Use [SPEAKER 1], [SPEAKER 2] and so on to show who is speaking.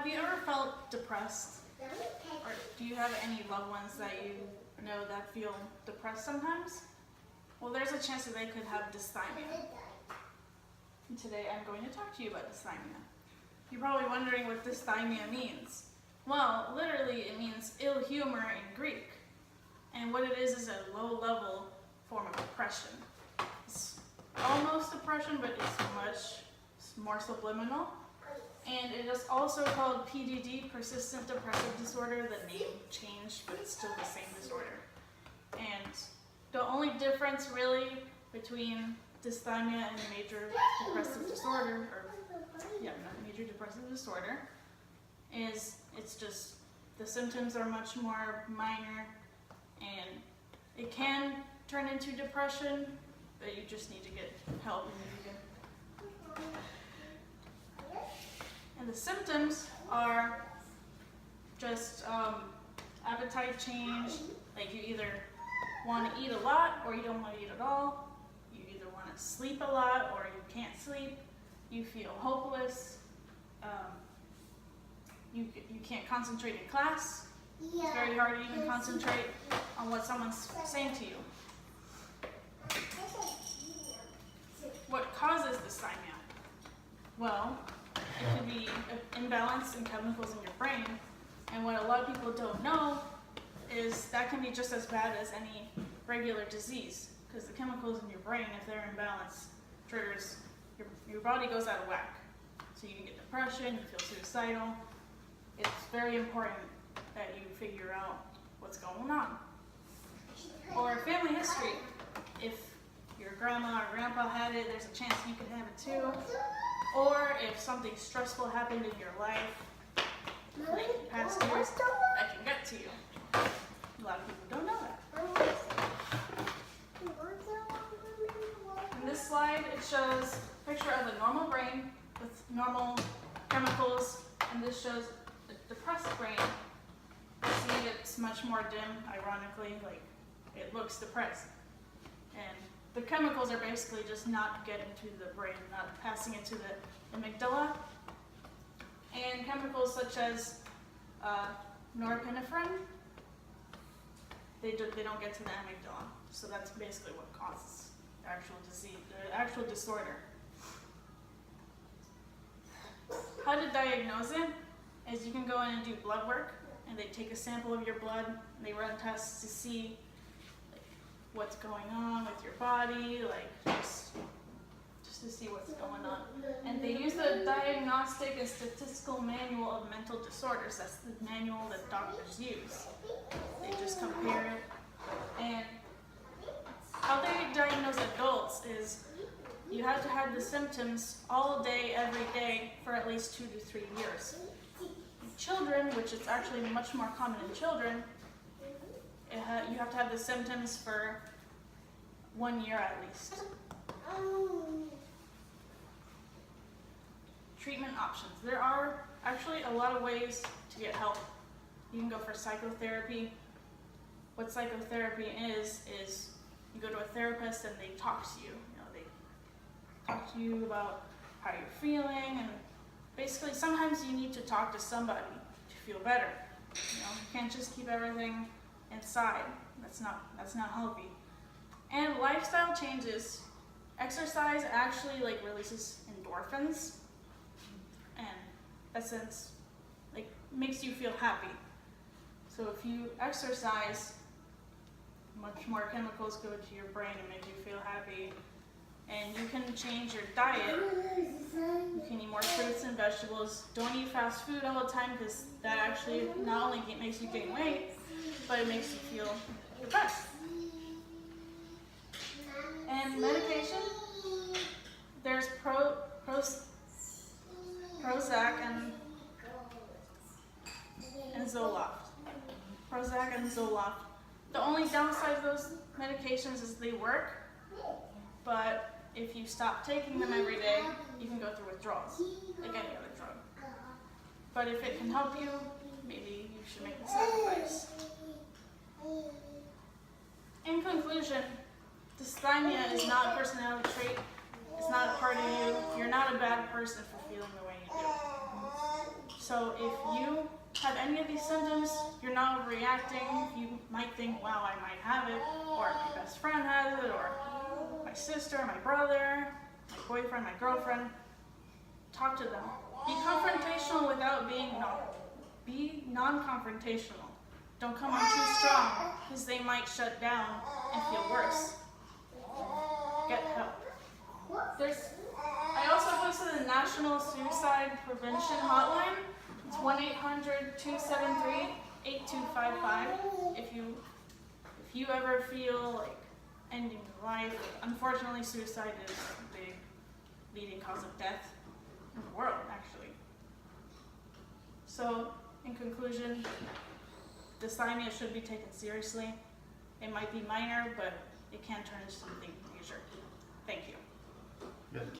[SPEAKER 1] Have you ever felt depressed? Or do you have any loved ones that you know that feel depressed sometimes? Well, there's a chance that they could have dysthymia. And today I'm going to talk to you about dysthymia. You're probably wondering what dysthymia means. Well, literally it means ill humor in Greek. And what it is a low-level form of depression. It's almost depression, but it's much more subliminal. And it is also called PDD, persistent depressive disorder. The name changed, but it's still the same disorder. And the only difference really between dysthymia and major depressive disorder, major depressive disorder, is it's just the symptoms are much more minor, and it can turn into depression, but you just need to get help. And the symptoms are just appetite change, like you either want to eat a lot or you don't want to eat at all. You either want to sleep a lot or you can't sleep. You feel hopeless. You can't concentrate in class. It's very hard to even concentrate on what someone's saying to you. What causes dysthymia? Well, it could be an imbalance in chemicals in your brain, and what a lot of people don't know is that can be just as bad as any regular disease, because the chemicals in your brain, if they're imbalanced, triggers your body goes out of whack. So you can get depression, you feel suicidal. It's very important that you figure out what's going on. Or family history. If your grandma or grandpa had it, there's a chance you could have it too. Or if something stressful happened in your life, like past years, that can get to you. A lot of people don't know that. In this slide, it shows a picture of a normal brain with normal chemicals, and this shows a depressed brain. You see it's much more dim, ironically, like it looks depressed. And the chemicals are basically just not getting to the brain, not passing it to the amygdala. And chemicals such as norepinephrine, they don't get to the amygdala. So that's basically what causes the actual disease, the actual disorder. How to diagnose it is you can go in and do blood work, and they take a sample of your blood, and they run tests to see what's going on with your body, like just to see what's going on. And they use the Diagnostic and Statistical Manual of Mental Disorders. That's the manual that doctors use. They just compare it. And how they diagnose adults is you have to have the symptoms all day, every day, for at least 2 to 3 years. In children, which is actually much more common in children, you have to have the symptoms for 1 year at least. Treatment options. There are actually a lot of ways to get help. You can go for psychotherapy. What psychotherapy is you go to a therapist and they talk to you. They talk to you about how you're feeling, and basically sometimes you need to talk to somebody to feel better. You can't just keep everything inside. That's not healthy. And lifestyle changes. Exercise actually releases endorphins, and essence makes you feel happy. So if you exercise, much more chemicals go to your brain and make you feel happy. And you can change your diet. You can eat more fruits and vegetables. Don't eat fast food all the time, because that actually not only makes you gain weight, but it makes you feel depressed. And medication, there's Prozac and Zoloft. Prozac and Zoloft. The only downside of those medications is they work, but if you stop taking them every day, you can go through withdrawals, like any other drug. But if it can help you, maybe you should make the sacrifice. In conclusion, dysthymia is not a personality trait. It's not a part of you. You're not a bad person for feeling the way you do. So if you have any of these symptoms, you're not reacting, you might think, wow, I might have it, or my best friend has it, or my sister, my brother, my boyfriend, my girlfriend. Talk to them. Be confrontational without being Be non-confrontational. Don't come on too strong, because they might shut down and feel worse. Get help. I also posted the National Suicide Prevention Hotline. It's 1-800-273-8255. If you ever feel like ending your life, unfortunately suicide is a big leading cause of death in the world, actually. So, in conclusion, dysthymia should be taken seriously. It might be minor, but it can turn into something major. Thank you.
[SPEAKER 2] Good.